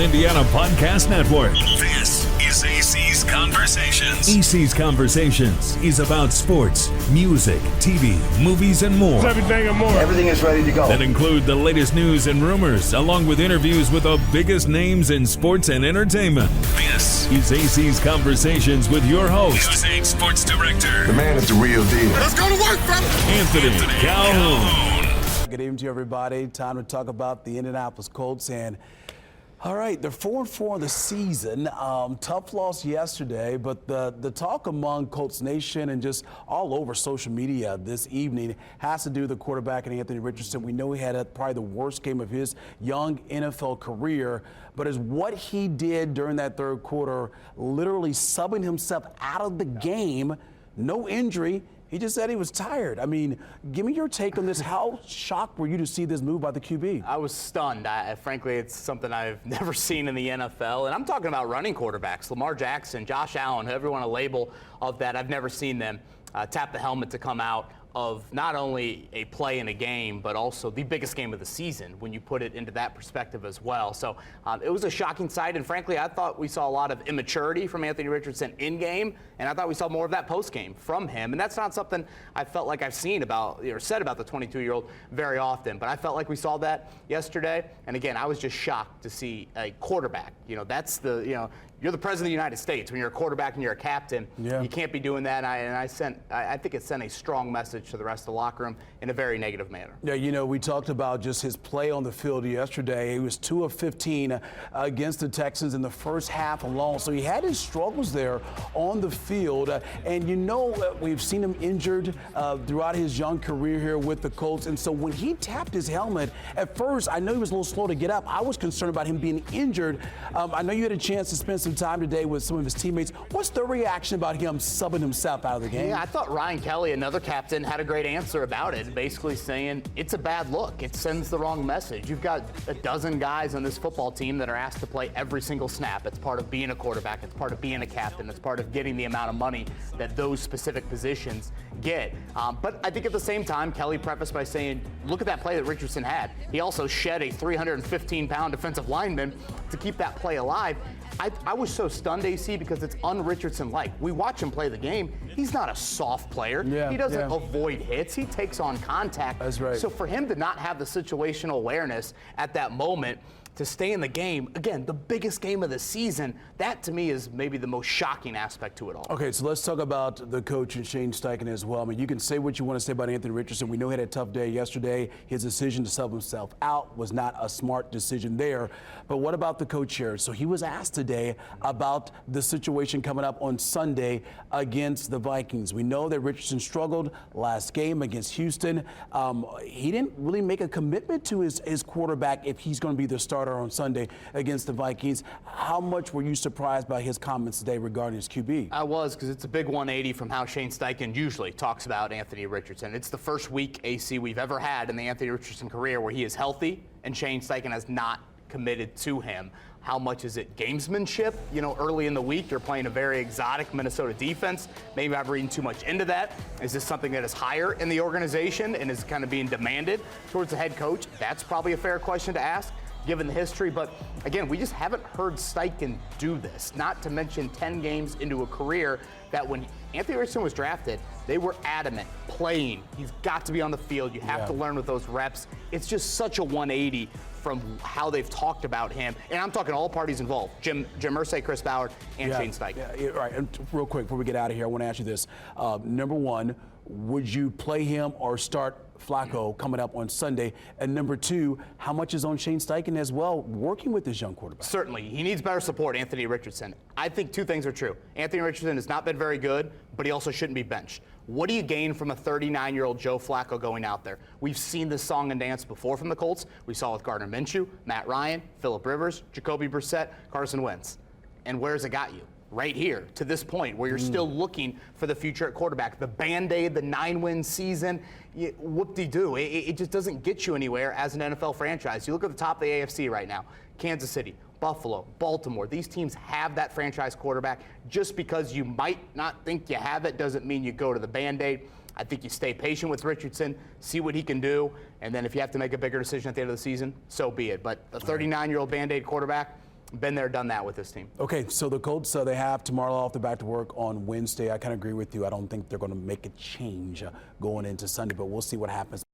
Indiana Podcast Network. This is AC's Conversations. AC's Conversations is about sports, music, TV, movies, and more. Everything and more. Everything is ready to go. That include the latest news and rumors, along with interviews with the biggest names in sports and entertainment. This is AC's Conversations with your host, News 8 Sports Director. The man is the real deal. Let's go to work, fella. Anthony Calhoun. Good evening to everybody. Time to talk about the Indianapolis Colts. And all right, they're 4-4 in the season. Tough loss yesterday, but the talk among Colts Nation and just all over social media this evening has to do with the quarterback and Anthony Richardson. We know he had probably the worst game of his young NFL career, but is what he did during that third quarter, literally subbing himself out of the game, no injury. He just said he was tired. I mean, give me your take on this. How shocked were you to see this move by the QB? I was stunned. Frankly, it's something I've never seen in the NFL. And I'm talking about running quarterbacks. Lamar Jackson, Josh Allen, whoever you want to label of that. I've never seen them tap the helmet to come out of not only a play in a game, but also the biggest game of the season when you put it into that perspective as well. So it was a shocking sight, and frankly, I thought we saw a lot of immaturity from Anthony Richardson in game, and I thought we saw more of that post game from him. And that's not something I felt like I've seen about or said about the 22-year-old very often, but I felt like we saw that yesterday. And again, I was just shocked to see a quarterback. That's you're the president of the United States. When you're a quarterback and you're a captain, you can't be doing that. I think it sent a strong message to the rest of the locker room in a very negative manner. Yeah, we talked about just his play on the field yesterday. He was 2 of 15 against the Texans in the first half alone. So he had his struggles there on the field. And we've seen him injured throughout his young career here with the Colts. And so when he tapped his helmet, at first, I know he was a little slow to get up. I was concerned about him being injured. I know you had a chance to spend some time today with some of his teammates. What's the reaction about him subbing himself out of the game? Yeah, I thought Ryan Kelly, another captain, had a great answer about it, basically saying it's a bad look. It sends the wrong message. You've got a dozen guys on this football team that are asked to play every single snap. It's part of being a quarterback. It's part of being a captain. It's part of getting the amount of money that those specific positions get. But I think at the same time, Kelly prefaced by saying, look at that play that Richardson had. He also shed a 315-pound defensive lineman to keep that play alive. I was so stunned, AC, because it's un-Richardson-like. We watch him play the game. He's not a soft player. He doesn't avoid hits. He takes on contact. That's right. So for him to not have the situational awareness at that moment, to stay in the game, again, the biggest game of the season, that to me is maybe the most shocking aspect to it all. Okay, so let's talk about the coach and Shane Steichen as well. I mean, you can say what you want to say about Anthony Richardson. We know he had a tough day yesterday. His decision to sub himself out was not a smart decision there. But what about the coach here? So he was asked today about the situation coming up on Sunday against the Vikings. We know that Richardson struggled last game against Houston. He didn't really make a commitment to his quarterback if he's going to be the starter on Sunday against the Vikings. How much were you surprised by his comments today regarding his QB? I was, because it's a big 180 from how Shane Steichen usually talks about Anthony Richardson. It's the first week, AC, we've ever had in the Anthony Richardson career where he is healthy and Shane Steichen has not committed to him. How much is it gamesmanship? Early in the week, you're playing a very exotic Minnesota defense. Maybe I'm reading too much into that. Is this something that is higher in the organization and is kind of being demanded towards the head coach? That's probably a fair question to ask, given the history. But again, we just haven't heard Steichen do this, not to mention 10 games into a career that when Anthony Richardson was drafted, they were adamant, playing. He's got to be on the field. You have to learn with those reps. It's just such a 180 from how they've talked about him. And I'm talking all parties involved, Jim Irsay, Chris Ballard, and Shane Steichen. Yeah, right. And real quick, before we get out of here, I want to ask you this. Number one, would you play him or start Flacco coming up on Sunday? And number two, how much is on Shane Steichen as well, working with this young quarterback? Certainly. He needs better support, Anthony Richardson. I think two things are true. Anthony Richardson has not been very good, but he also shouldn't be benched. What do you gain from a 39-year-old Joe Flacco going out there? We've seen this song and dance before from the Colts. We saw it with Gardner Minshew, Matt Ryan, Phillip Rivers, Jacoby Brissett, Carson Wentz. And where's it got you? Right here, to this point, where you're still looking for the future at quarterback. The Band-Aid, the 9-win season, whoop-de-doo. It just doesn't get you anywhere as an NFL franchise. You look at the top of the AFC right now, Kansas City, Buffalo, Baltimore. These teams have that franchise quarterback. Just because you might not think you have it doesn't mean you go to the Band-Aid. I think you stay patient with Richardson, see what he can do, and then if you have to make a bigger decision at the end of the season, so be it. But a 39-year-old Band-Aid quarterback, Been there, done that with this team. Okay, so the Colts, they have tomorrow off. They're back to work on Wednesday. I kind of agree with you. I don't think they're going to make a change going into Sunday, but we'll see what happens.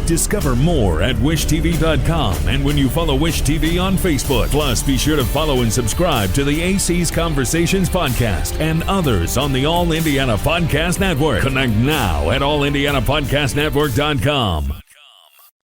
Discover more at wishtv.com and when you follow Wish TV on Facebook. Plus, be sure to follow and subscribe to the AC's Conversations podcast and others on the All Indiana Podcast Network. Connect now at allindianapodcastnetwork.com.